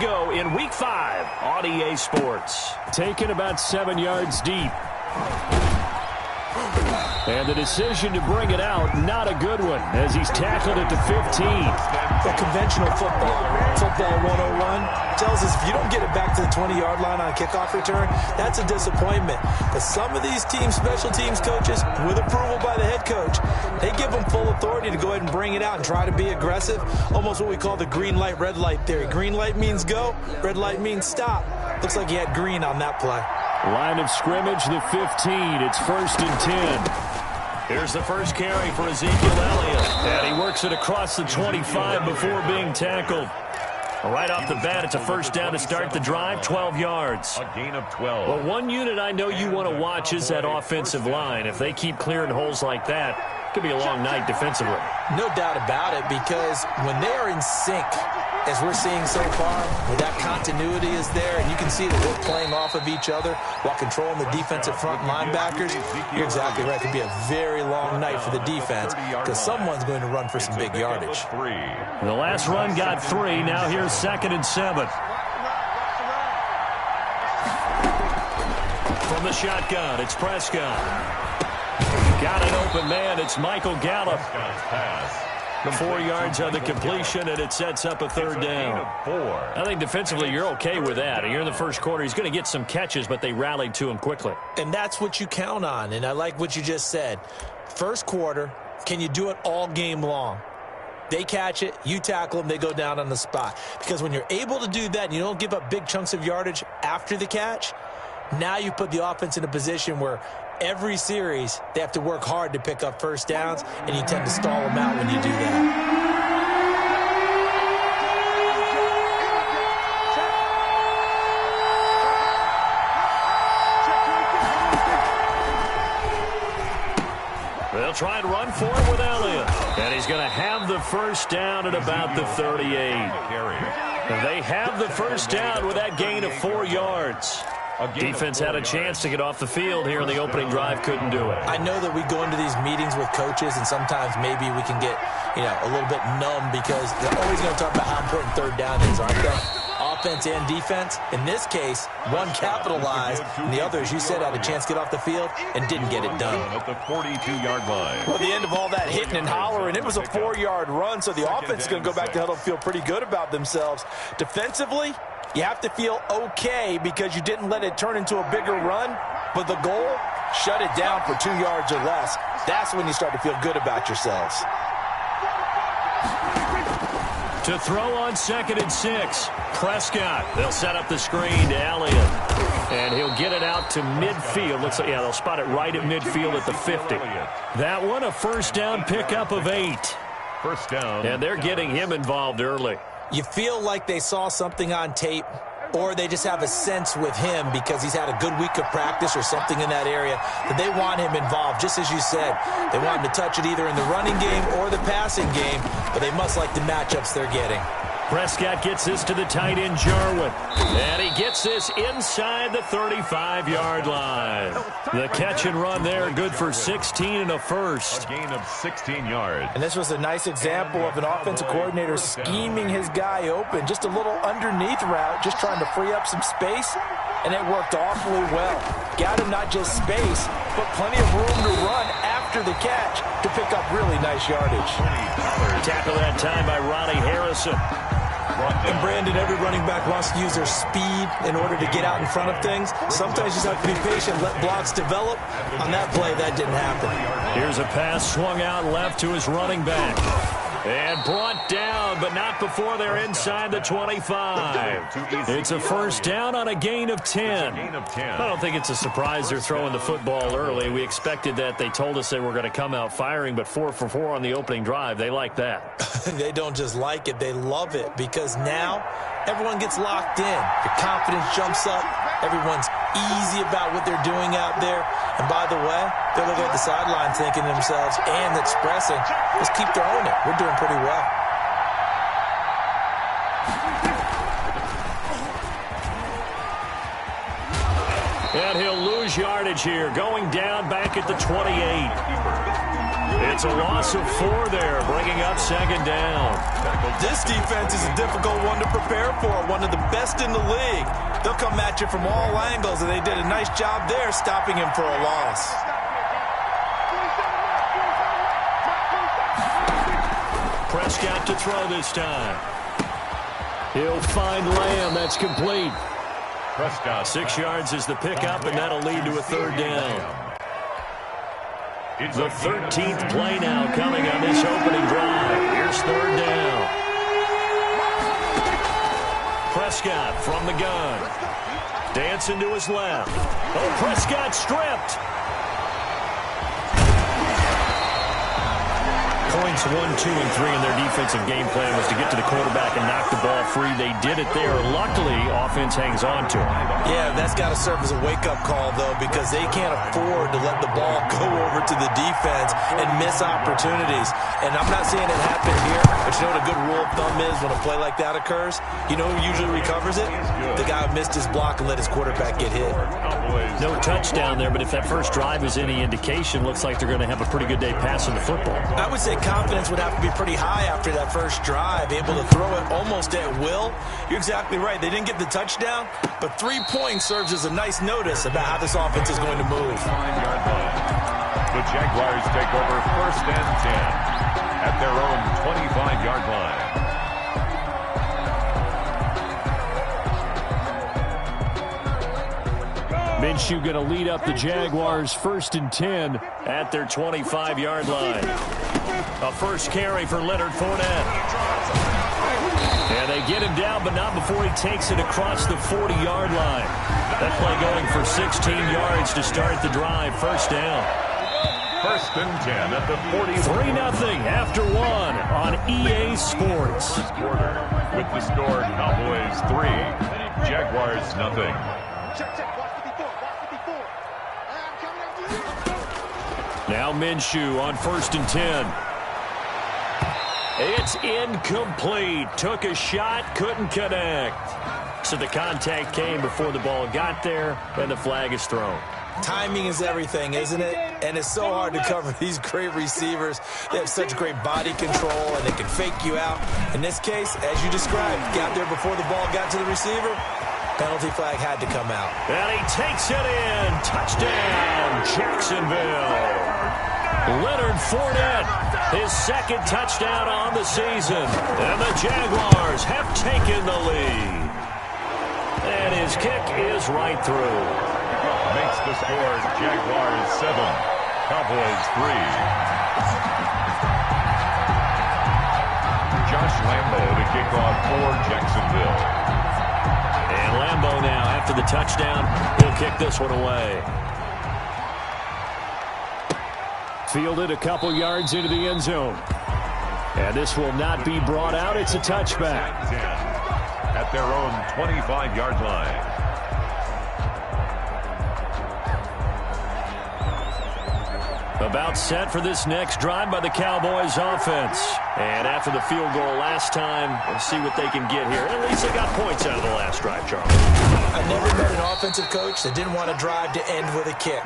go in Week 5 on EA Sports. Taken about 7 yards deep. And the decision to bring it out, not a good one, as he's tackled at the 15. The conventional football 101 tells us if you don't get it back to the 20-yard line on a kickoff return, that's a disappointment. But some of these special teams coaches, with approval by the head coach, they give them full authority to go ahead and bring it out and try to be aggressive, almost what we call the green light, red light theory. Green light means go, red light means stop. Looks like he had green on that play. Line of scrimmage, the 15. It's 1st and 10. Here's the first carry for Ezekiel Elliott. And he works it across the 25 before being tackled. Right off the bat, it's a first down to start the drive, 12 yards. A gain of 12. Well, one unit I know you want to watch is that offensive line. If they keep clearing holes like that, it could be a long night defensively. No doubt about it, because when they are in sync, as we're seeing so far, where that continuity is there, and you can see that they're playing off of each other while controlling the defensive front linebackers, you're exactly right. It could be a very long night for the defense because someone's going to run for some big yardage. The last run got 3. Now here's 2nd and 7. From the shotgun, it's Prescott. Got an open man. It's Michael Gallup. 4 yards on the completion, and it sets up a 3rd down. I think defensively you're okay with that. You're in the first quarter. He's going to get some catches, but they rallied to him quickly. And that's what you count on, and I like what you just said. First quarter, can you do it all game long? They catch it, you tackle them, they go down on the spot. Because when you're able to do that and you don't give up big chunks of yardage after the catch, now you put the offense in a position where every series, they have to work hard to pick up first downs, and you tend to stall them out when you do that. They'll try and run for it with Elliott. And he's going to have the first down at about the 38. They have the first down with that gain of 4 yards. Defense had a chance to get off the field here in the opening drive, couldn't do it. I know that we go into these meetings with coaches, and sometimes maybe we can get, a little bit numb because they're always going to talk about how important 3rd down is, aren't they? Offense and defense. In this case, one capitalized, and the other, as you said, had a chance to get off the field and didn't get it done. At the 42-yard line. Well, at the end of all that hitting and hollering, it was a 4-yard run, so the offense is going to go back to huddle and feel pretty good about themselves. Defensively, you have to feel okay because you didn't let it turn into a bigger run, but the goal, shut it down for 2 yards or less. That's when you start to feel good about yourselves. To throw on 2nd and 6, Prescott. They'll set up the screen to Elliott. And he'll get it out to midfield. Looks like, they'll spot it right at midfield at the 50. That one, a first down pickup of 8. First down. And they're getting him involved early. You feel like they saw something on tape, or they just have a sense with him because he's had a good week of practice or something in that area that they want him involved. Just as you said, they want him to touch it either in the running game or the passing game, but they must like the matchups they're getting. Prescott gets this to the tight end, Jarwin. And he gets this inside the 35-yard line. The catch and run there, good for 16 and a first. A gain of 16 yards. And this was a nice example of an offensive coordinator scheming his guy open. Just a little underneath route, just trying to free up some space, and it worked awfully well. Got him not just space, but plenty of room to run after the catch to pick up really nice yardage. Tackle that time by Ronnie Harrison. And Brandon, every running back wants to use their speed in order to get out in front of things. Sometimes you just have to be patient, let blocks develop. On that play, that didn't happen. Here's a pass swung out left to his running back. And brought down, but not before they're inside the 25. It's a first down on a gain of 10. I don't think it's a surprise they're throwing the football early. We expected that. They told us they were going to come out firing, but 4 for 4 on the opening drive. They like that. They don't just like it, they love it, because now everyone gets locked in. Your confidence jumps up. Everyone's easy about what they're doing out there. And by the way, they're looking at the sideline thinking to themselves and expressing, let's keep throwing it. We're doing pretty well. And he'll lose yardage here, going down back at the 28. It's a loss of 4 there, bringing up second down. This defense is a difficult one to prepare for, one of the best in the league. They'll come at you from all angles, and they did a nice job there stopping him for a loss. Prescott to throw this time. He'll find Lamb. That's complete. Prescott. 6 yards is the pickup, and that'll lead to a third down. The 13th play now coming on this opening drive. Here's third down. Prescott from the gun. Dancing to his left. Oh, Prescott stripped. Points 1, 2, and 3 in their defensive game plan was to get to the quarterback and knock the ball free. They did it there. Luckily, offense hangs on to it. Yeah, that's got to serve as a wake-up call, though, because they can't afford to let the ball go over to the defense and miss opportunities. And I'm not saying it happened here, but you know what a good rule of thumb is when a play like that occurs? You know who usually recovers it? The guy who missed his block and let his quarterback get hit. No touchdown there, but if that first drive is any indication, looks like they're going to have a pretty good day passing the football. I would say confidence would have to be pretty high after that first drive, able to throw it almost at will. You're exactly right. They didn't get the touchdown, but 3 points serves as a nice notice about how this offense is going to move. 5-yard line. The Jaguars take over first and 10 at their own 25-yard line. Minshew going to lead up the Jaguars first and 10 at their 25-yard line. A first carry for Leonard Fournette. And they get him down, but not before he takes it across the 40-yard line. That play going for 16 yards to start the drive. First down. First and 10 at the 40. 3-0 after 1 on EA Sports. Quarter with the score Cowboys 3, Jaguars 0. Now Minshew on first and 10. It's incomplete. Took a shot, couldn't connect. So the contact came before the ball got there, and the flag is thrown. Timing is everything, isn't it? And it's so hard to cover these great receivers. They have such great body control, and they can fake you out. In this case, as you described, got there before the ball got to the receiver. Penalty flag had to come out. And he takes it in. Touchdown, Jacksonville. Leonard Fournette, his second touchdown on the season. And the Jaguars have taken the lead. And his kick is right through. Makes the score Jaguars 7, Cowboys 3. Josh Lambo to kick off for Jacksonville. And Lambo now, after the touchdown, he'll kick this one away. Fielded a couple yards into the end zone. And this will not be brought out. It's a touchback. 10 at their own 25-yard line. About set for this next drive by the Cowboys offense. And after the field goal last time, we'll see what they can get here. At least they got points out of the last drive, Charles. I've never met an offensive coach that didn't want a drive to end with a kick.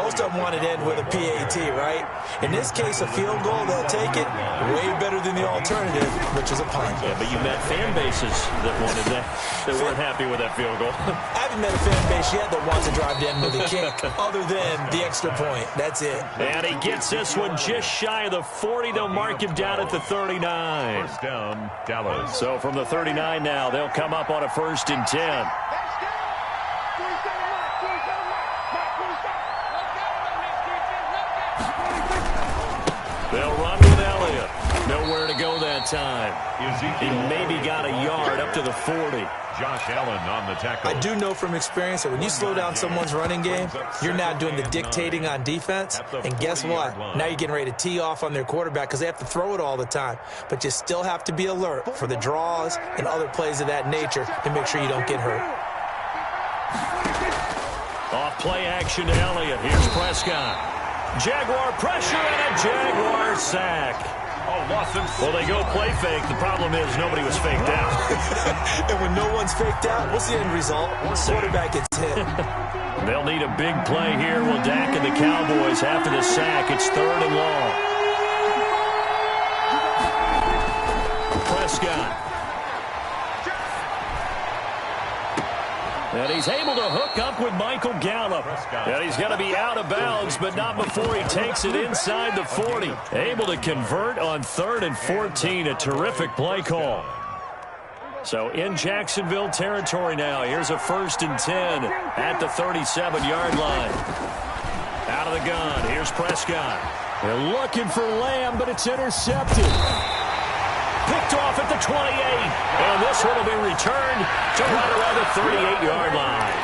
Most of them want it to end with a PAT, right? In this case, a field goal, they'll take it. Way better than the alternative, which is a punt. Yeah, but you met fan bases that wanted that weren't happy with that field goal. I haven't met a fan base yet that wants a drive to end with a kick, other than the extra point. That's it. And he gets this one just shy of the 40. They'll mark him down at the 39. First down, Dallas. So from the 39 now, they'll come up on a first and 10. They'll run with Elliott. Nowhere to go that time. He maybe got a yard up to the 40. Josh Allen on the tackle. I do know from experience that when you slow down someone's running game, you're not doing the dictating on defense. And guess what? Now you're getting ready to tee off on their quarterback because they have to throw it all the time. But you still have to be alert for the draws and other plays of that nature to make sure you don't get hurt. Off play action to Elliott. Here's Prescott. Jaguar pressure and a Jaguar sack. Well, they go play fake. The problem is nobody was faked out. And when no one's faked out, what's the end result? Quarterback gets hit. They'll need a big play here. Will Dak and the Cowboys after the sack. It's 3rd and long. Prescott. And he's able to hook up with Michael Gallup. And he's going to be out of bounds, but not before he takes it inside the 40. Able to convert on 3rd and 14. A terrific play call. So in Jacksonville territory now. Here's a 1st and 10 at the 37-yard line. Out of the gun. Here's Prescott. They're looking for Lamb, but it's intercepted. Picked off at the 28. And this one will be returned to right around the 38-yard line.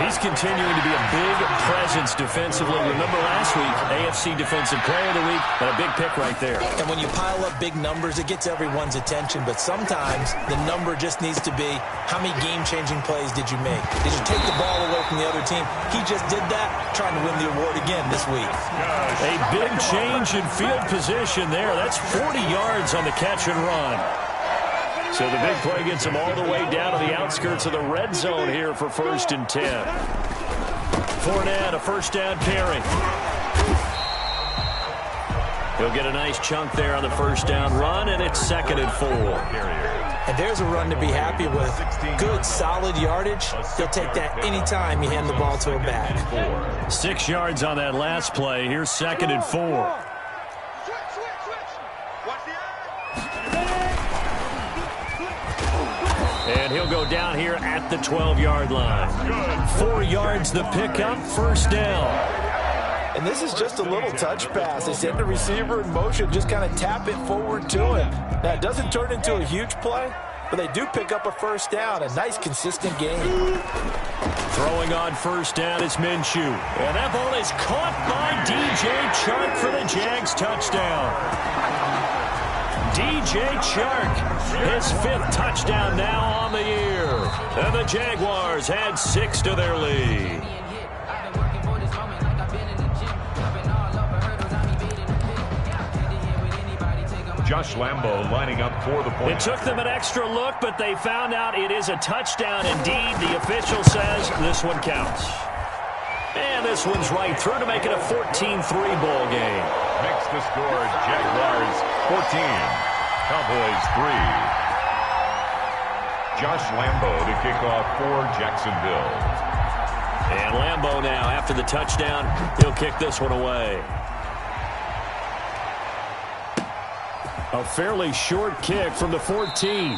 He's continuing to be a big presence defensively. Remember last week, AFC Defensive Player of the Week, and a big pick right there. And when you pile up big numbers, it gets everyone's attention. But sometimes the number just needs to be, how many game-changing plays did you make? Did you take the ball away from the other team? He just did that, trying to win the award again this week. A big change in field position there. That's 40 yards on the catch and run. So the big play gets him all the way down to the outskirts of the red zone here for 1st and 10. Fournette, a 1st down carry. He'll get a nice chunk there on the 1st down run, and it's 2nd and 4. And there's a run to be happy with. Good, solid yardage. He'll take that anytime you hand the ball to a back. 6 yards on that last play. Here's 2nd and 4. And he'll go down here at the 12-yard line. 4 yards the pickup, 1st down. And this is just a little touch pass. They send the receiver in motion, just kind of tap it forward to him. Now, it doesn't turn into a huge play, but they do pick up a 1st down. A nice, consistent game. Throwing on 1st down is Minshew. And that ball is caught by DJ Chark for the Jags touchdown. DJ Chark, his 5th touchdown now on the year. And the Jaguars add 6 to their lead. Josh Lambo lining up for the point. It took them an extra look, but they found out it is a touchdown indeed. The official says this one counts. And this one's right through to make it a 14-3 ball game. Makes the score Jaguars 14, Cowboys 3. Josh Lambo to kick off for Jacksonville. And Lambo now, after the touchdown, he'll kick this one away. A fairly short kick from the 14.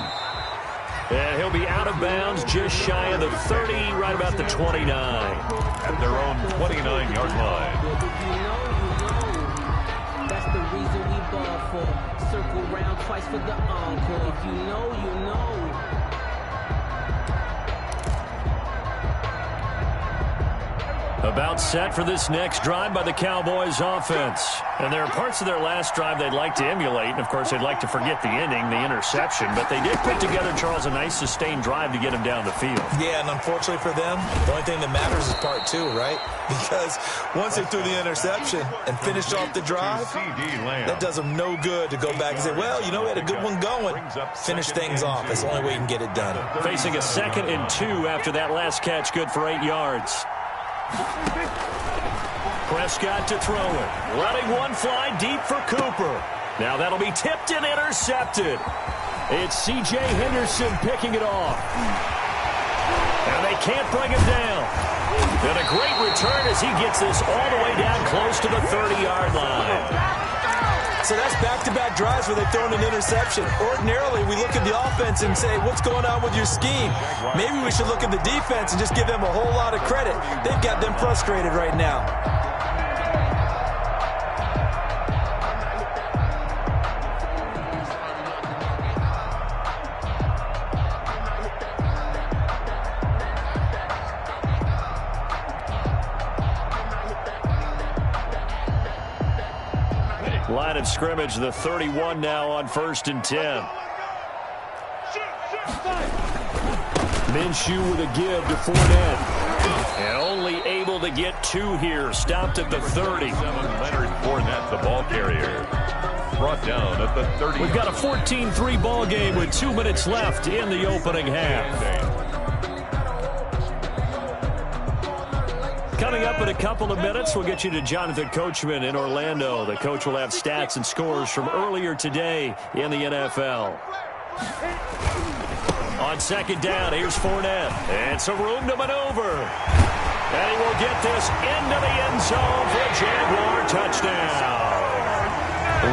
And he'll be out of bounds just shy of the 30, right about the 29. At their own 29-yard line. That's the reason we ball for. Circle round twice for the encore. If you know, you know. About set for this next drive by the Cowboys offense. And there are parts of their last drive they'd like to emulate. And, of course, they'd like to forget the ending, the interception. But they did put together, Charles, a nice sustained drive to get him down the field. Yeah, and unfortunately for them, the only thing that matters is part 2, right? Because once they threw the interception and finished off the drive, that does them no good to go back and say, well, you know, we had a good one going. Finish things off. That's the only way you can get it done. Facing a 2nd and 2 after that last catch, good for 8 yards. Prescott to throw it. Letting one fly deep for Cooper. Now that'll be tipped and intercepted. It's C.J. Henderson picking it off. And they can't bring him down. And a great return as he gets this all the way down close to the 30-yard line. So that's back-to-back drives where they've thrown an interception. Ordinarily, we look at the offense and say, what's going on with your scheme? Maybe we should look at the defense and just give them a whole lot of credit. They've got them frustrated right now. Line of scrimmage, the 31 now on 1st and 10. Minshew with a give to Fournette. And only able to get 2 here. Stopped at the 30. Leonard Fournette, the ball carrier. brought down at the 30. We've got a 14-3 ball game with 2 minutes left in the opening half. Coming up in a couple of minutes, we'll get you to Jonathan Coachman in Orlando. The coach will have stats and scores from earlier today in the NFL. On second down, here's Fournette. And some room to maneuver. And he will get this into the end zone for a Jaguar touchdown.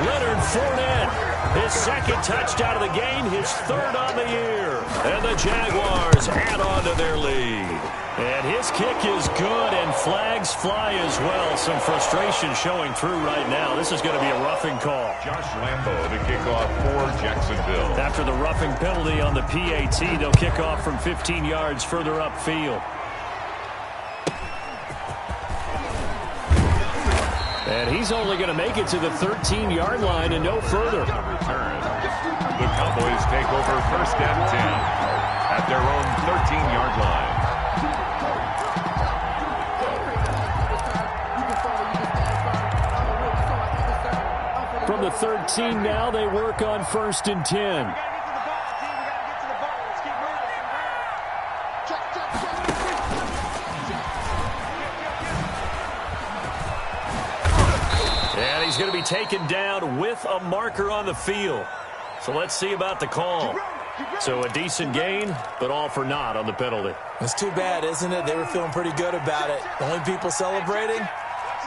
Leonard Fournette, his second touchdown of the game, his third on the year. And the Jaguars add on to their lead. And his kick is good, and flags fly as well. Some frustration showing through right now. This is going to be a roughing call. Josh Lambo to kick off for Jacksonville. After the roughing penalty on the PAT, they'll kick off from 15 yards further upfield. And he's only going to make it to the 13-yard line and no further. Return. The Cowboys take over first and 10 at their own 13-yard line. From the 13 now, they work on first and 10. And he's going to be taken down with a marker on the field. So let's see about the call. So a decent gain, but all for naught on the penalty. It's too bad, isn't it? They were feeling pretty good about it. The only people celebrating,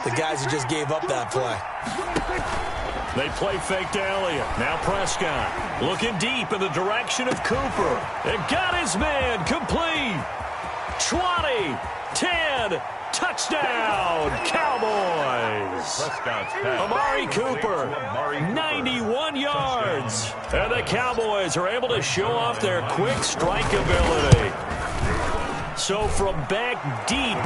the guys who just gave up that play. They play fake to Elliott. Now Prescott looking deep in the direction of Cooper. And got his man complete. 20, 10, touchdown, Cowboys. Amari Cooper, 91 yards. And the Cowboys are able to show off their quick strike ability. So from back deep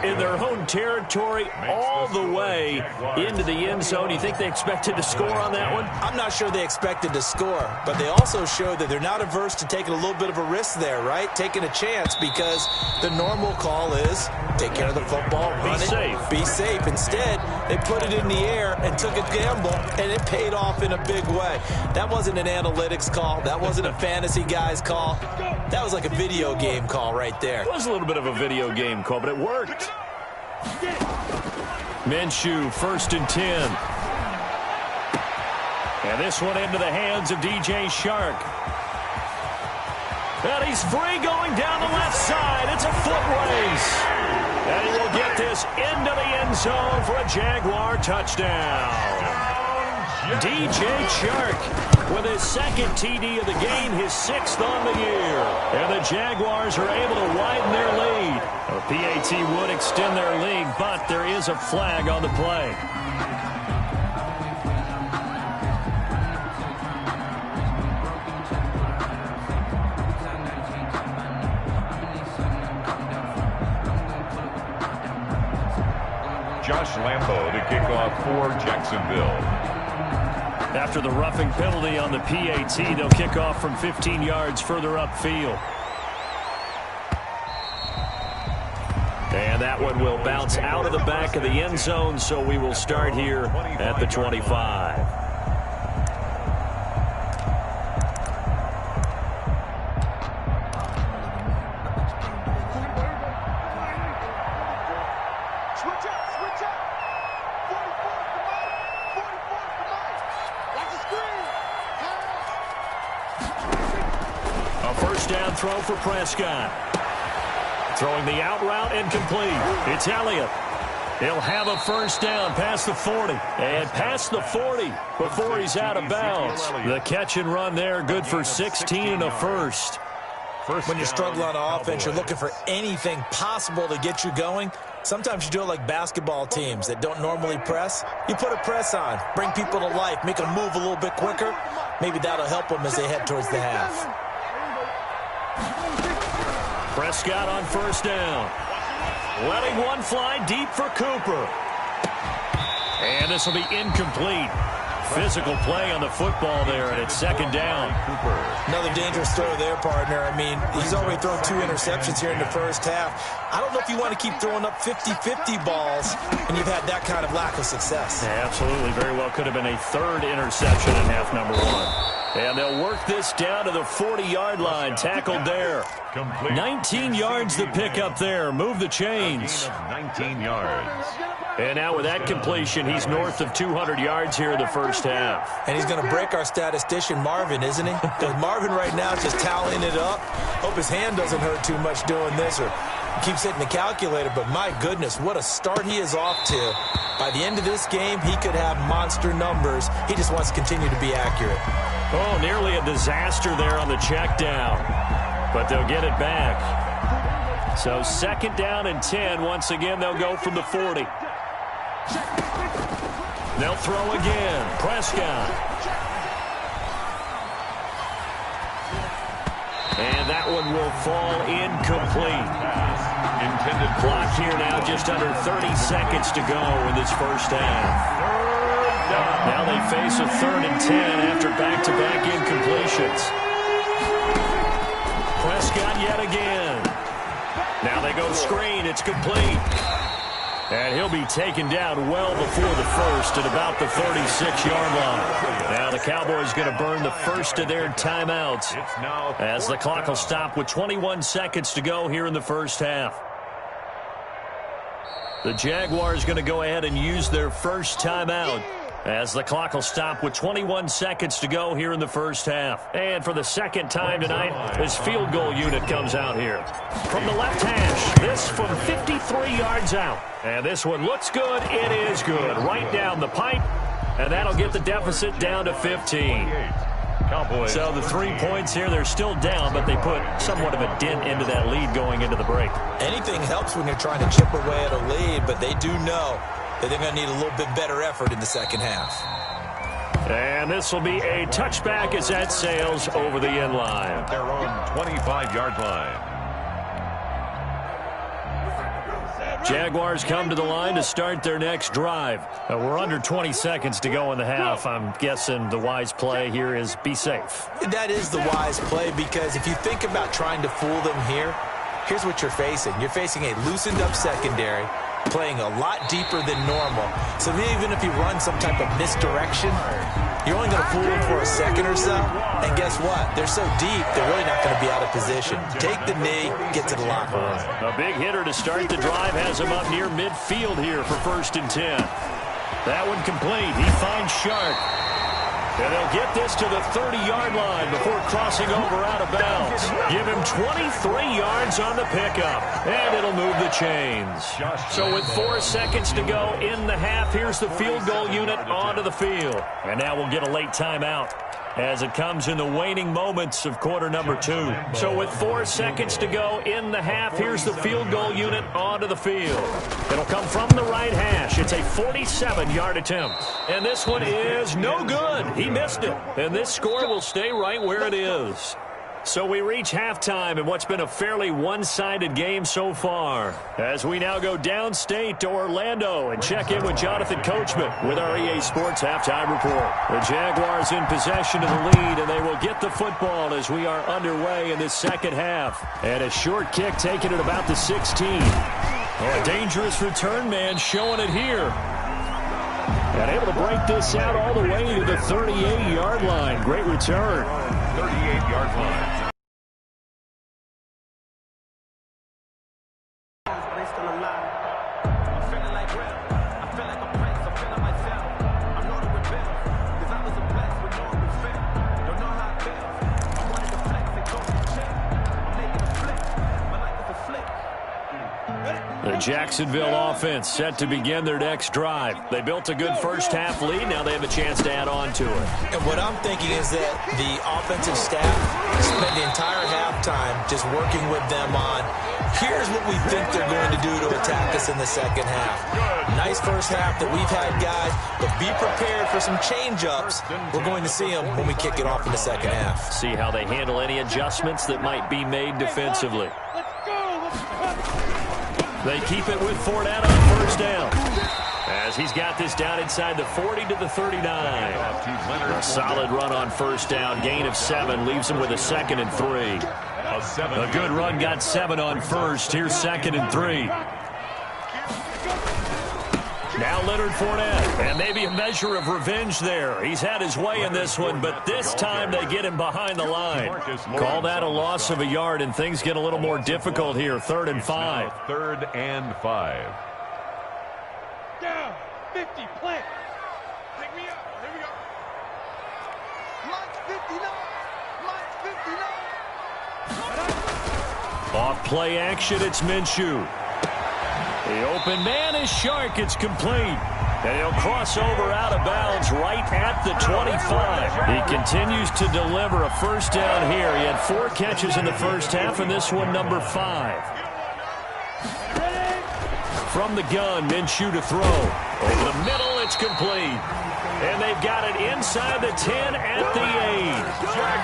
in their own territory all the way into the end zone, you think they expected to score on that one? I'm not sure they expected to score, but they also showed that they're not averse to taking a little bit of a risk there, right? Taking a chance, because the normal call is take care of the football, run it, be safe. Instead, they put it in the air and took a gamble, and it paid off in a big way. That wasn't an analytics call. That wasn't a fantasy guy's call. That was like a video game call right there. It was a little bit of a video game call, but it worked. Minshew, first and 10. And this one into the hands of DJ Shark. And he's free going down the left side. It's a foot race. And he will get this into the end zone for a Jaguar touchdown. DJ Shark with his second TD of the game, his sixth on the year. And the Jaguars are able to widen their lead. The PAT would extend their lead, but there is a flag on the play. Josh Lambo to kick off for Jacksonville. After the roughing penalty on the PAT, they'll kick off from 15 yards further upfield. And that one will bounce out of the back of the end zone, so we will start here at the 25. Down throw for Prescott. Throwing the out route incomplete. It's Elliott. He'll have a first down past the 40. And past the 40 before he's out of bounds. The catch and run there, good for 16 and a first. When you struggle on offense, you're looking for anything possible to get you going. Sometimes you do it like basketball teams that don't normally press. You put a press on, bring people to life, make them move a little bit quicker. Maybe that'll help them as they head towards the half. Prescott on first down. Letting one fly deep for Cooper. And this will be incomplete. physical play on the football there, and it's second down. Another dangerous throw there, partner. I mean, he's already thrown 2 interceptions here in the first half. I don't know if you want to keep throwing up 50-50 balls, and you've had that kind of lack of success. Yeah, absolutely. Very well could have been a 3rd interception in half number 1. And they'll work this down to the 40-yard line. Tackled there. 19 yards the pick up there. Move the chains. 19 yards. And now with that completion, he's north of 200 yards here in the first half. And he's going to break our statistician, Marvin, isn't he? Because Marvin right now is just tallying it up. Hope his hand doesn't hurt too much doing this, or keeps hitting the calculator. But my goodness, what a start he is off to. By the end of this game, he could have monster numbers. He just wants to continue to be accurate. Oh, nearly a disaster there on the check down. But they'll get it back. So second down and 10. Once again, they'll go from the 40. They'll throw again. Prescott. And that one will fall incomplete. Intended Clock here now, just under 30 seconds to go in this first half. Now they face a 3rd and 10 after back-to-back incompletions. Prescott yet again. Now they go screen. It's complete. And he'll be taken down well before the first at about the 36-yard line. Now the Cowboys going to burn the first of their timeouts as the clock will stop with 21 seconds to go here in the first half. The Jaguars going to go ahead and use their first timeout as the clock will stop with 21 seconds to go here in the first half. And for the second time tonight, this field goal unit comes out here. From the left hash, this from 53 yards out. And this one looks good. It is good. Right down the pipe. And that'll get the deficit down to 15. Cowboys. So the 3 points here, they're still down, but they put somewhat of a dent into that lead going into the break. Anything helps when you're trying to chip away at a lead, but they do know that they're going to need a little bit better effort in the second half. And this will be a touchback as that sails over the end line. Their own 25-yard line. Jaguars come to the line to start their next drive. We're under 20 seconds to go in the half. I'm guessing the wise play here is be safe. That is the wise play, because if you think about trying to fool them here, here's what you're facing. You're facing a loosened up secondary, playing a lot deeper than normal. So even if you run some type of misdirection, you're only going to fool them for a second or so. And guess what? They're so deep, they're really not going to be out of position. Take the knee, get to the locker room. A big hitter to start the drive has him up near midfield here for 1st and 10. That one complete. He finds Sharp. And they'll get this to the 30-yard line before crossing over out of bounds. Give him 23 yards on the pickup, and it'll move the chains. So with 4 seconds to go in the half, here's the field goal unit onto the field. And now we'll get a late timeout as it comes in the waning moments of quarter number 2. So with 4 seconds to go in the half, here's the field goal unit onto the field. It'll come from the right hash. It's a 47-yard attempt. And this one is no good. He missed it. And this score will stay right where it is. So we reach halftime in what's been a fairly one-sided game so far, as we now go downstate to Orlando and check in with Jonathan Coachman with our EA Sports Halftime Report. The Jaguars in possession of the lead, and they will get the football as we are underway in this second half. And a short kick taken at about the 16. Oh, a dangerous return man showing it here. And able to break this out all the way to the 38-yard line. Great return. 38-yard line. The Jacksonville offense set to begin their next drive. They built a good first half lead. Now they have a chance to add on to it. And what I'm thinking is that the offensive staff spent the entire halftime just working with them on, here's what we think they're going to do to attack us in the second half. Nice first half that we've had, guys, but be prepared for some change-ups. We're going to see them when we kick it off in the second half. See how they handle any adjustments that might be made defensively. They keep it with Fournette on first down. as he's got this down inside the 40 to the 39. A solid run on first down. Gain of 7 leaves him with a 2nd and 3. A good run got 7 on first. Here's 2nd and 3. Now Leonard Fournette, and maybe a measure of revenge there. He's had his way in this one, but this time they get him behind the line. Call that a loss of a yard, and things get a little more difficult here. 3rd and 5. 3rd and 5. Down, 50, play. Pick me up, here we go. March 59, March 59. Off play action, it's Minshew. The open man is Shark. It's complete. And he'll cross over out of bounds right at the 25. He continues to deliver a first down here. He had 4 catches in the first half, and this one number 5. From the gun, Minshew to throw. Over the middle, it's complete. And they've got it inside the 10 at the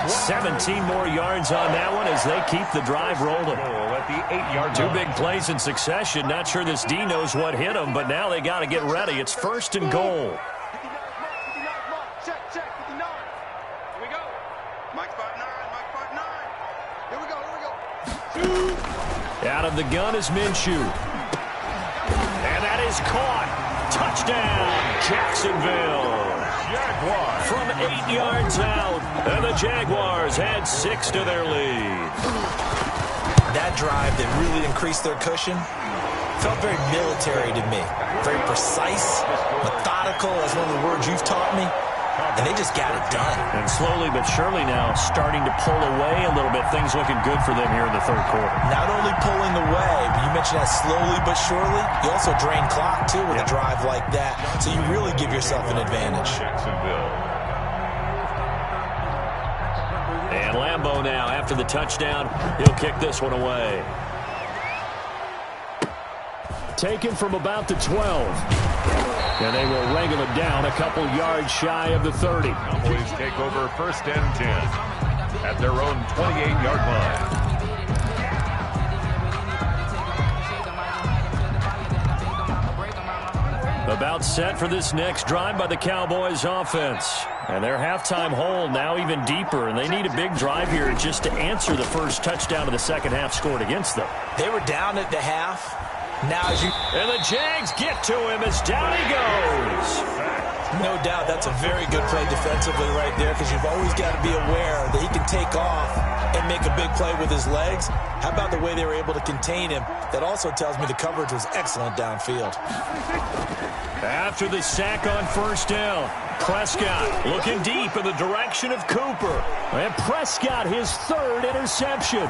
8. 17 more yards on that one as they keep the drive rolling. At the 8-yard 2 big plays in succession. Not sure this D knows what hit him, but now they got to get ready. It's 1st and goal. Check, 59. Here we go. Mike 5-9, Mike 5-9. Here we go. Out of the gun is Minshew. And that is caught. Touchdown, Jacksonville. Jaguars. From 8 yards out, and the Jaguars had 6 to their lead. That drive that really increased their cushion felt very military to me. Very precise, methodical, that's one of the words you've taught me. And they just got it done. And slowly but surely now starting to pull away a little bit. Things looking good for them here in the 3rd quarter. Not only pulling away, but you mentioned that slowly but surely. You also drain clock, too, with a drive like that. So you really give yourself an advantage. Jacksonville. And Lambeau now, after the touchdown, he'll kick this one away. Taken from about the 12. And they will wrangle it down a couple yards shy of the 30. Cowboys take over 1st and 10 at their own 28-yard line. About set for this next drive by the Cowboys offense. And their halftime hole now even deeper, and they need a big drive here just to answer the first touchdown of the second half scored against them. They were down at the half. Now as you... And the Jags get to him as down he goes. No doubt that's a very good play defensively right there, because you've always got to be aware that he can take off and make a big play with his legs. How about the way they were able to contain him? That also tells me the coverage was excellent downfield. After the sack on first down, Prescott looking deep in the direction of Cooper. And Prescott, his 3rd interception.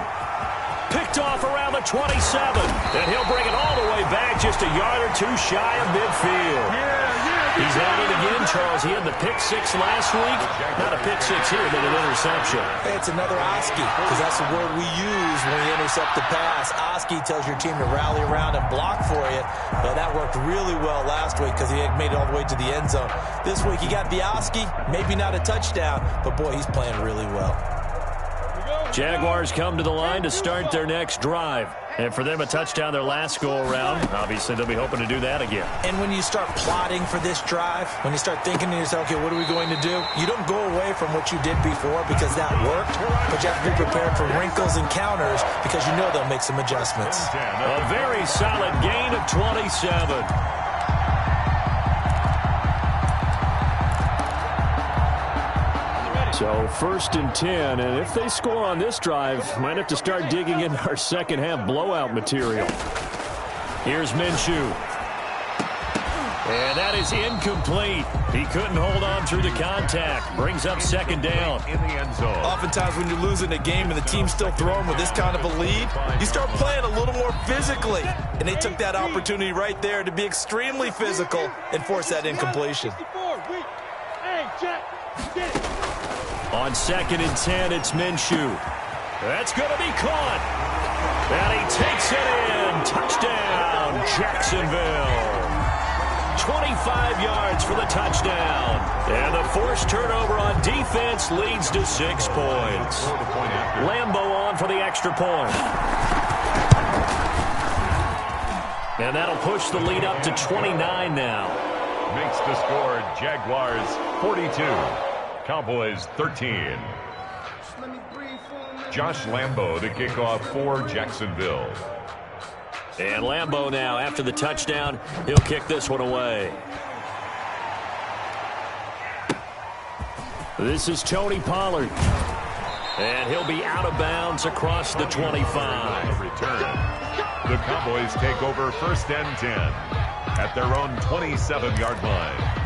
Picked off around the 27. And he'll bring it all the way back just a yard or 2 shy of midfield. He's at it again, Charles. He had the pick 6 last week. Not a pick 6 here, but an interception. Hey, it's another Oski, because that's the word we use when we intercept the pass. Oski tells your team to rally around and block for you. But that worked really well last week because he had made it all the way to the end zone. This week he got the Oski, maybe not a touchdown, but boy, he's playing really well. Jaguars come to the line to start their next drive. And for them, a touchdown their last go-around. Obviously, they'll be hoping to do that again. And when you start plotting for this drive, when you start thinking to yourself, okay, what are we going to do? You don't go away from what you did before because that worked, but you have to be prepared for wrinkles and counters because you know they'll make some adjustments. A very solid gain of 27. So 1st and 10, and if they score on this drive, might have to start digging into our second half blowout material. Here's Minshew. And that is incomplete. He couldn't hold on through the contact. Brings up 2nd down. In the end zone. Oftentimes when you're losing a game and the team's still throwing with this kind of a lead, you start playing a little more physically. And they took that opportunity right there to be extremely physical and force that incompletion. On 2nd and 10, it's Minshew. That's going to be caught. And he takes it in. Touchdown, Jacksonville. 25 yards for the touchdown. And the forced turnover on defense leads to 6 points. Lambeau on for the extra point. And that'll push the lead up to 29 now. makes the score Jaguars 42, Cowboys 13. Josh Lambo to kick off for Jacksonville. And Lambo now, after the touchdown, he'll kick this one away. This is Tony Pollard. And he'll be out of bounds across the 25. Return. The Cowboys take over 1st and 10 at their own 27-yard line.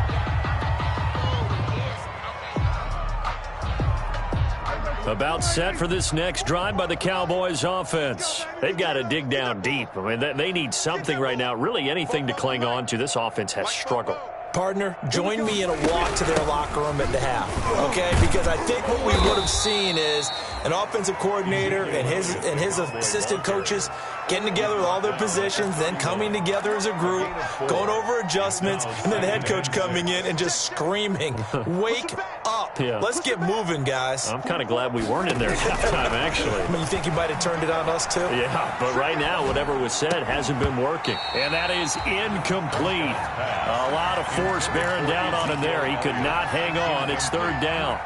About set for this next drive by the Cowboys offense. They've got to dig down deep. I mean, they need something right now, really anything to cling on to. This offense has struggled. Partner, join me in a walk to their locker room at the half, okay? Because I think what we would have seen is an offensive coordinator and his assistant coaches getting together with all their positions, then coming together as a group, going over adjustments, and then the head coach coming in and just screaming, wake up. Yeah. Let's get moving, guys. I'm kind of glad we weren't in there at halftime, actually. I mean, you think you might have turned it on us, too? Yeah, but right now, whatever was said hasn't been working. And that is incomplete. A lot of force bearing down on him there. He could not hang on. It's 3rd down.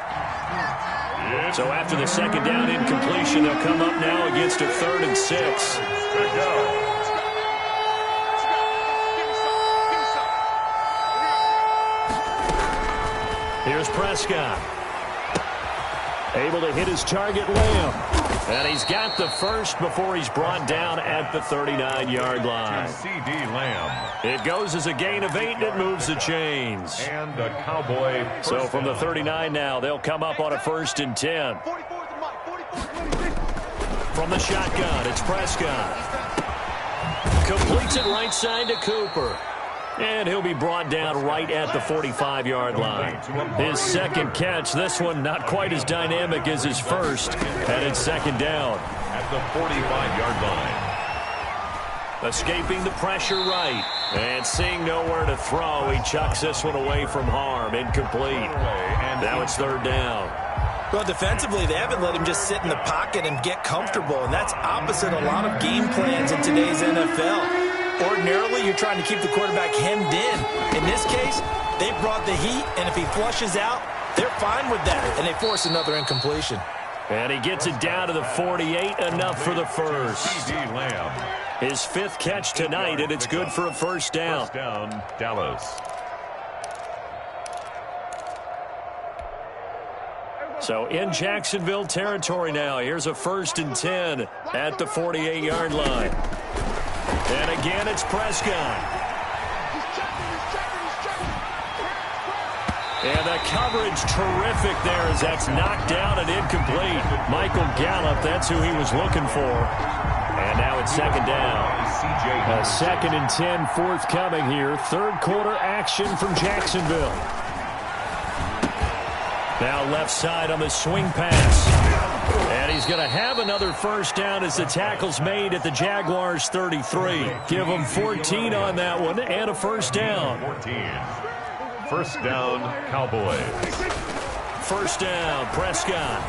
So after the 2nd down incompletion, they'll come up now against a 3rd and 6. Here's Prescott. Able to hit his target, Lamb. And he's got the first before he's brought down at the 39-yard line. C.D. Lamb. It goes as a gain of 8, and it moves the chains. And the Cowboy. So from the 39 now, they'll come up on a 1st and 10. From the shotgun, it's Prescott. Completes it right side to Cooper. And he'll be brought down right at the 45-yard line. His 2nd catch, this one not quite as dynamic as his first, and it's 2nd down. At the 45-yard line. Escaping the pressure right, and seeing nowhere to throw, he chucks this one away from harm. Incomplete. And now it's 3rd down. Well, defensively, they haven't let him just sit in the pocket and get comfortable, and that's opposite a lot of game plans in today's NFL. Ordinarily, you're trying to keep the quarterback hemmed in. In this case, they brought the heat, and if he flushes out, they're fine with that, and they force another incompletion. And he gets it down to the 48, enough for the first. C.D. Lamb. His 5th catch tonight, and it's good for a 1st down. 1st down, Dallas. So in Jacksonville territory now. Here's a 1st and 10 at the 48-yard line. And again, it's Prescott. And the coverage terrific there as that's knocked down and incomplete. Michael Gallup, that's who he was looking for. And now it's 2nd down. A 2nd and 10 forthcoming here. 3rd quarter action from Jacksonville. Now left side on the swing pass. And he's going to have another 1st down as the tackle's made at the Jaguars' 33. Give them 14 on that one and a 1st down. 14. 1st down, Cowboys. 1st down, Prescott.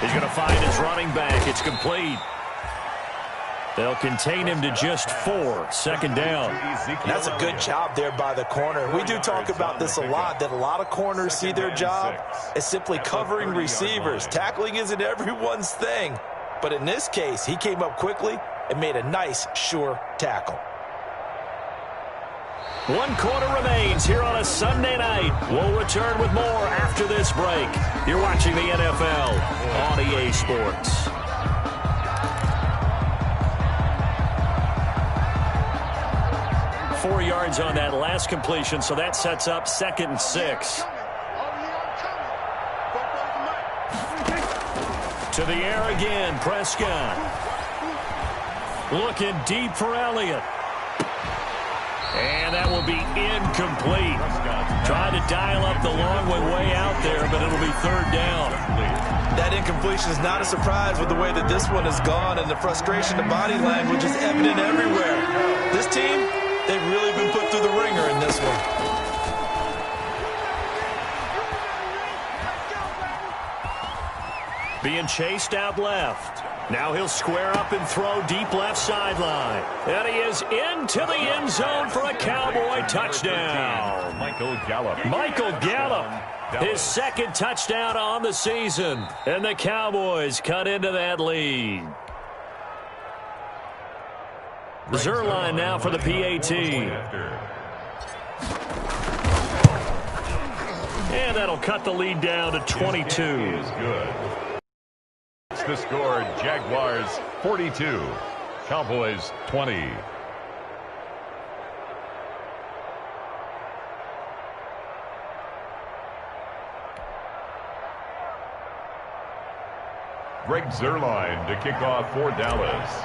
He's going to find his running back. It's complete. They'll contain him to just 4. 2nd down. That's a good job there by the corner. We do talk about this a lot, that a lot of corners see their job as simply covering receivers. Tackling isn't everyone's thing. But in this case, he came up quickly and made a nice, sure tackle. 1 quarter remains here on a Sunday night. We'll return with more after this break. You're watching the NFL on EA Sports. 4 yards on that last completion, so that sets up 2nd and 6. To the air again, Prescott. Looking deep for Elliott. And that will be incomplete. Trying to dial up the long way out there, but it'll be 3rd down. That incompletion is not a surprise with the way that this one has gone, and the frustration, the body language is evident everywhere. This team, they've really been put through the ringer in this one. Being chased out left. Now he'll square up and throw deep left sideline. And he is into the end zone for a Cowboy touchdown. Michael Gallup. Michael Gallup, his second touchdown on the season. And the Cowboys cut into that lead. Zerline now for the PAT. And that'll cut the lead down to 22. Is good. It's the score, Jaguars 42, Cowboys 20. Greg Zerline to kick off for Dallas.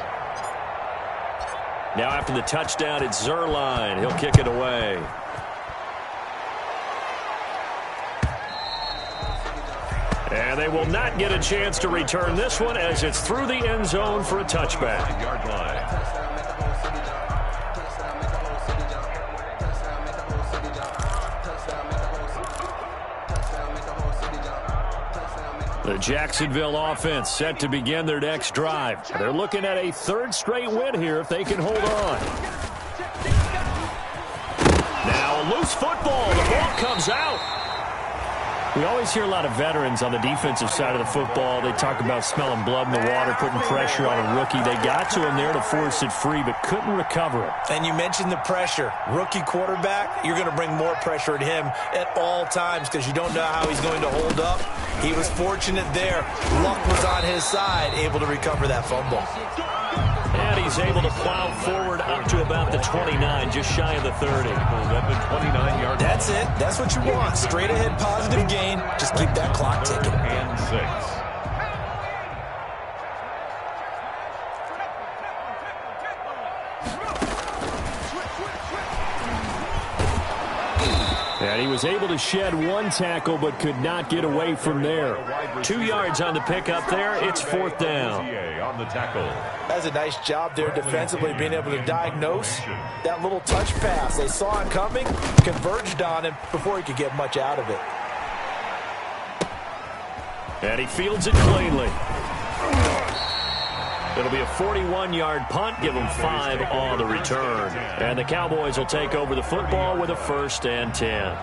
Now after the touchdown, it's Zerline. He'll kick it away. And they will not get a chance to return this one as it's through the end zone for a touchback. Yard line. The Jacksonville offense set to begin their next drive. They're looking at a third straight win here if they can hold on. Now a loose football. The ball comes out. We always hear a lot of veterans on the defensive side of the football. They talk about smelling blood in the water, putting pressure on a rookie. They got to him there to force it free, but couldn't recover it. And you mentioned the pressure. Rookie quarterback, you're going to bring more pressure at him at all times because you don't know how he's going to hold up. He was fortunate there. Luck was on his side, able to recover that fumble. And he's able to plow forward up to about the 29, just shy of the 30. At the 29-yard line. That's it. That's what you want. Straight ahead positive gain. Just keep that clock ticking. And 6. And he was able to shed one tackle but could not get away from there. 2 yards on the pickup there. It's fourth down. On the tackle. That's a nice job there defensively, being able to diagnose that little touch pass. They saw it coming, converged on him before he could get much out of it. And he fields it cleanly. It'll be a 41-yard punt. Give them 5 on the return. And the Cowboys will take over the football with a 1st and 10.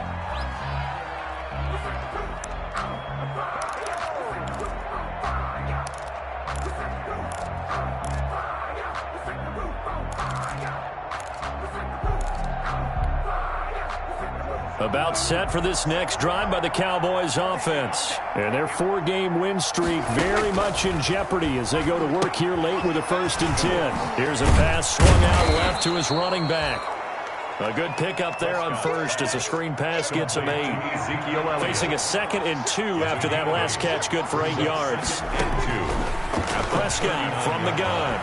About set for this next drive by the Cowboys offense. And their 4-game win streak very much in jeopardy as they go to work here late with a 1st and 10. Here's a pass swung out left to his running back. A good pickup there on 1st as a screen pass gets him 8. Facing a 2nd and 2 after that last catch, good for 8 yards. Prescott from the gun.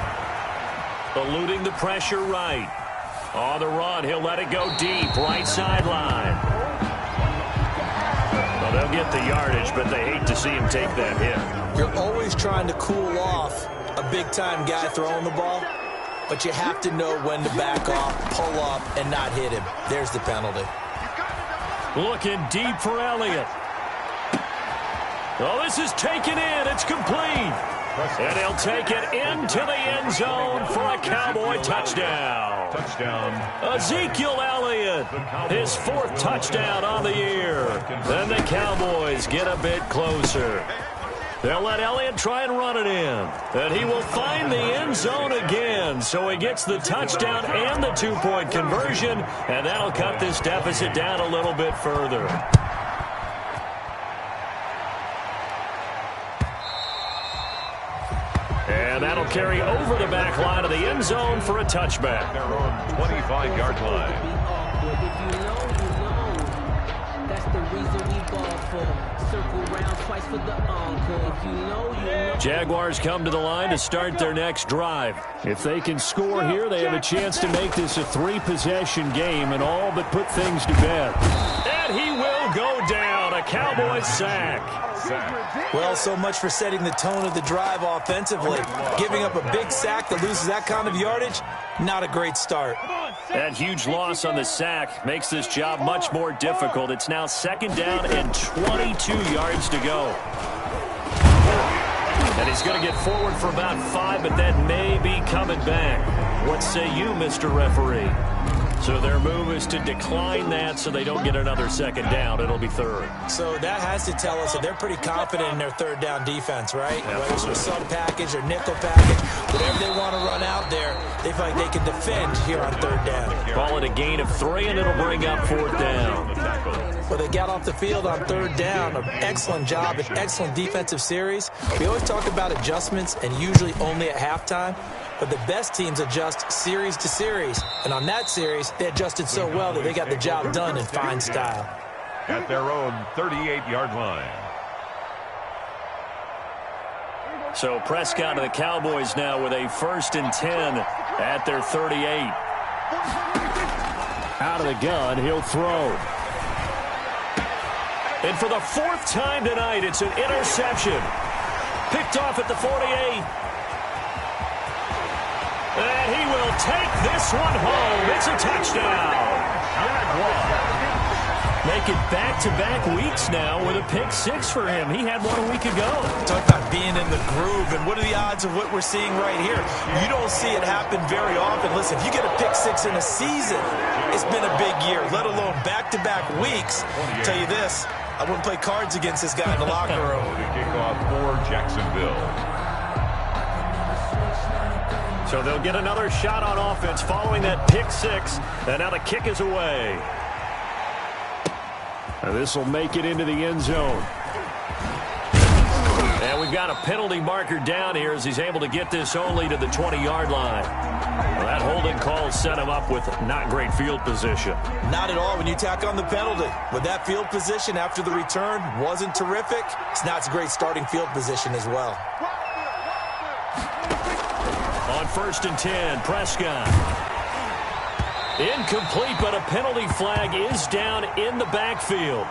Eluding the pressure right. On the run, he'll let it go deep, right sideline. Well, they'll get the yardage, but they hate to see him take that hit. You're always trying to cool off a big-time guy throwing the ball, but you have to know when to back off, pull up, and not hit him. There's the penalty. Looking deep for Elliott. Well, this is taken in. It's complete. And he'll take it into the end zone for a Cowboy touchdown. Ezekiel Elliott, his 4th touchdown on the year. Then the Cowboys get a bit closer. They'll let Elliott try and run it in. And he will find the end zone again. So he gets the touchdown and the 2-point conversion. And that'll cut this deficit down a little bit further. And that'll carry over the back line of the end zone for a touchback. Their own 25-yard line. If you know, you know. That's the reason we ball for. Circle round twice for the encore. If you know, you know. Jaguars come to the line to start their next drive. If they can score here, they have a chance to make this a 3-possession game and all but put things to bed. And he will go down. A Cowboys sack. Well, so much for setting the tone of the drive offensively. Giving up a big sack that loses that kind of yardage, not a great start. That huge loss on the sack makes this job much more difficult. It's now 2nd down and 22 yards to go. And he's going to get forward for about 5, but that may be coming back. What say you, Mr. Referee? So their move is to decline that so they don't get another second down. It'll be third. So that has to tell us that they're pretty confident in their third down defense, right? Yeah. Whether it's a sub package or nickel package, whatever they want to run out there, they feel like they can defend here on third down. Call it a gain of 3, and it'll bring up fourth down. Well, they got off the field on third down. An excellent job, an excellent defensive series. We always talk about adjustments, and usually only at halftime. But the best teams adjust series to series. And on that series, they adjusted so well that they got the job done in fine style. At their own 38-yard line. So Prescott and the Cowboys now with a 1st and 10 at their 38. Out of the gun, he'll throw. And for the 4th time tonight, it's an interception. Picked off at the 48. And he will take this one home. It's a touchdown. Make it back-to-back weeks now with a pick-6 for him. He had one a week ago. Talk about being in the groove, and what are the odds of what we're seeing right here? You don't see it happen very often. Listen, if you get a pick-6 in a season, it's been a big year, let alone back-to-back weeks. I'll tell you this, I wouldn't play cards against this guy in the locker room. The kickoff for Jacksonville. So they'll get another shot on offense following that pick-6, and now the kick is away. And this will make it into the end zone. And we've got a penalty marker down here as he's able to get this only to the 20-yard line. Well, that holding call set him up with not great field position. Not at all when you tack on the penalty. With that field position after the return wasn't terrific, now it's a great starting field position as well. On 1st and 10, Prescott. Incomplete, but a penalty flag is down in the backfield.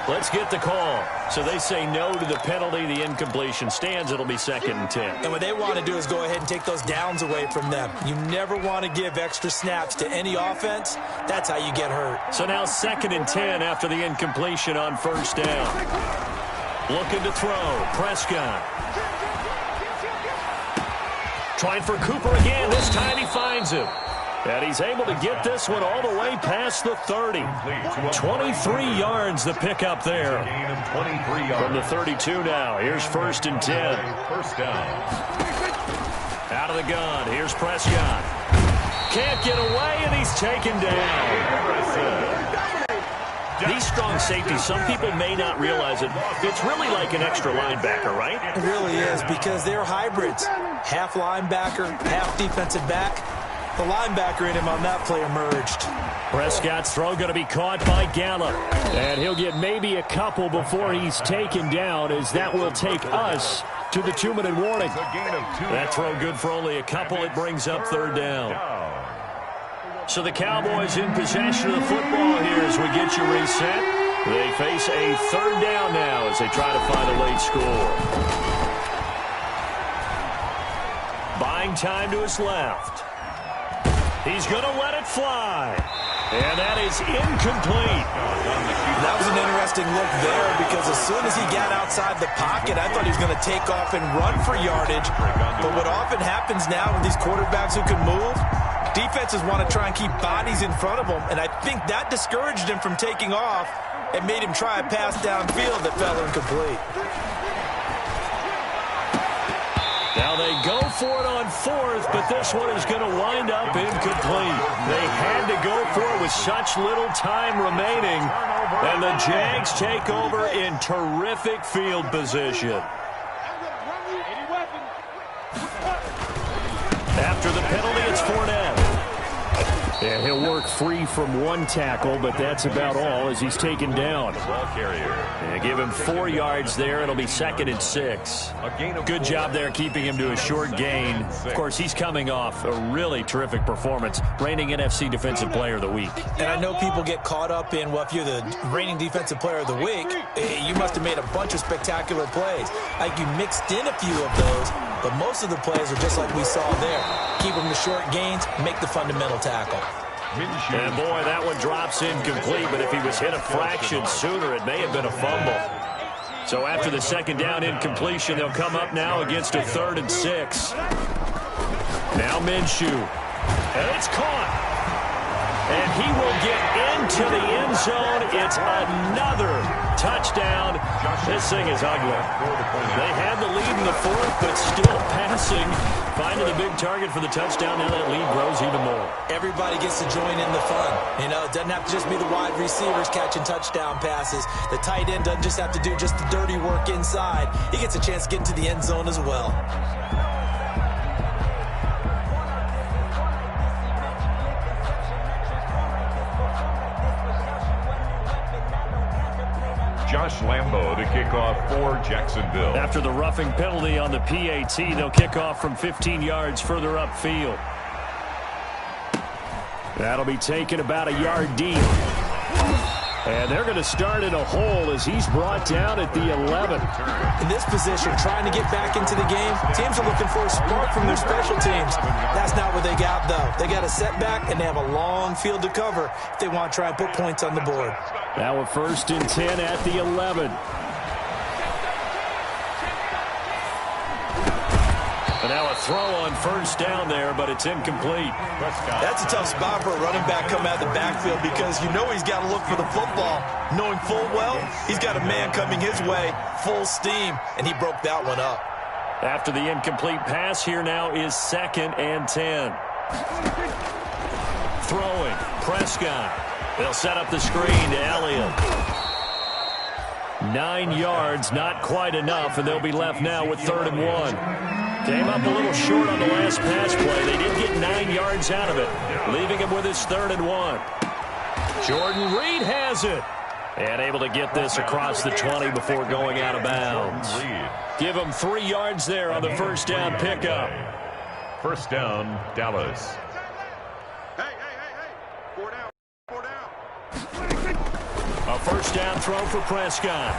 Let's get the call. So they say no to the penalty. The incompletion stands. It'll be 2nd and 10. And what they want to do is go ahead and take those downs away from them. You never want to give extra snaps to any offense. That's how you get hurt. So now 2nd and 10 after the incompletion on 1st down. Looking to throw. Prescott. Trying for Cooper again. This time he finds him. And he's able to get this one all the way past the 30. 23 yards the pickup there. From the 32 now. Here's 1st and 10. First down. Out of the gun. Here's Prescott. Can't get away, and he's taken down. These strong safeties, some people may not realize it. It's really like an extra linebacker, right? It really is, because they're hybrids. Half linebacker, half defensive back. The linebacker in him on that play emerged. Prescott's throw going to be caught by Gallup. And he'll get maybe a couple before he's taken down, as that will take us to the 2-minute warning. That throw good for only a couple. It brings up 3rd down. So the Cowboys in possession of the football here as we get you reset. They face a 3rd down now as they try to find a late score. Buying time to his left. He's going to let it fly. And that is incomplete. That was an interesting look there, because as soon as he got outside the pocket, I thought he was going to take off and run for yardage. But what often happens now with these quarterbacks who can move, defenses want to try and keep bodies in front of them. And I think that discouraged him from taking off and made him try a pass downfield that fell incomplete. Now they go for it on 4th, but this one is going to wind up incomplete. They had to go for it with such little time remaining, and the Jags take over in terrific field position. After the penalty, it's Fournette. And he'll work free from one tackle, but that's about all as he's taken down. Ball carrier. And give him 4 yards there. It'll be 2nd and 6. Good job there keeping him to a short gain. Of course, he's coming off a really terrific performance, reigning NFC Defensive Player of the Week. And I know people get caught up in, well, if you're the reigning Defensive Player of the Week, you must have made a bunch of spectacular plays. Like, you mixed in a few of those, but most of the plays are just like we saw there. Keep them to short gains, make the fundamental tackle. And boy, that one drops incomplete, but if he was hit a fraction sooner, it may have been a fumble. So after the second down incompletion, they'll come up now against a 3rd and 6. Now Minshew. And it's caught. And he will get into the end zone. It's another touchdown. This thing is ugly. They had the lead in the 4th, but still passing. Finding the big target for the touchdown. Now that lead grows even more. Everybody gets to join in the fun. You know, it doesn't have to just be the wide receivers catching touchdown passes. The tight end doesn't just have to do just the dirty work inside. He gets a chance to get into the end zone as well. Josh Lambo to kick off for Jacksonville. After the roughing penalty on the PAT, they'll kick off from 15 yards further upfield. That'll be taken about a yard deep. And they're going to start in a hole as he's brought down at the 11. In this position, trying to get back into the game, teams are looking for a spark from their special teams. That's not what they got, though. They got a setback, and they have a long field to cover if they want to try and put points on the board. Now a 1st and 10 at the 11. And now a throw on 1st down there, but it's incomplete. That's a tough spot for a running back coming out of the backfield because you know he's got to look for the football. Knowing full well, he's got a man coming his way, full steam, and he broke that one up. After the incomplete pass, here now is 2nd and 10. Throwing, Prescott. They'll set up the screen to Elliott. 9 yards, not quite enough, and they'll be left now with 3rd and 1. Came up a little short on the last pass play. They did get 9 yards out of it, leaving him with his 3rd and 1. Jordan Reed has it. And able to get this across the 20 before going out of bounds. Give him 3 yards there on the 1st down pickup. 1st down, Dallas. Hey. 4 down. 4 down. A 1st down throw for Prescott.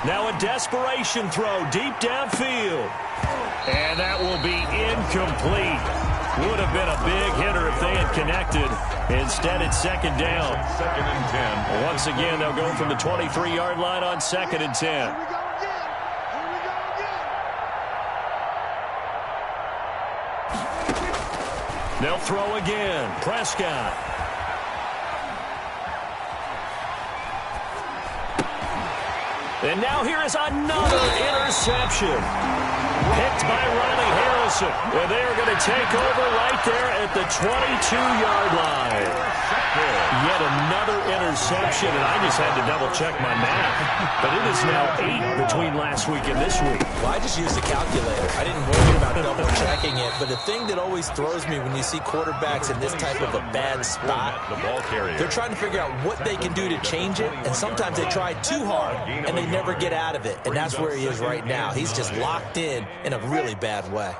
Now a desperation throw deep downfield. And that will be incomplete. Would have been a big hitter if they had connected. Instead, it's 2nd down. 2nd and 10. Once again, they'll go from the 23-yard line on 2nd and 10. Here we go again. They'll throw again. Prescott. And now here is another interception. Picked by Riley Harrison. And they are going to take over right there at the 22-yard line. Yet another interception, and I just had to double-check my math. But it is now 8 between last week and this week. Well, I just used a calculator. I didn't worry about double-checking it. But the thing that always throws me when you see quarterbacks in this type of a bad spot, they're trying to figure out what they can do to change it, and sometimes they try too hard, and they never get out of it. And that's where he is right now. He's just locked in a really bad way.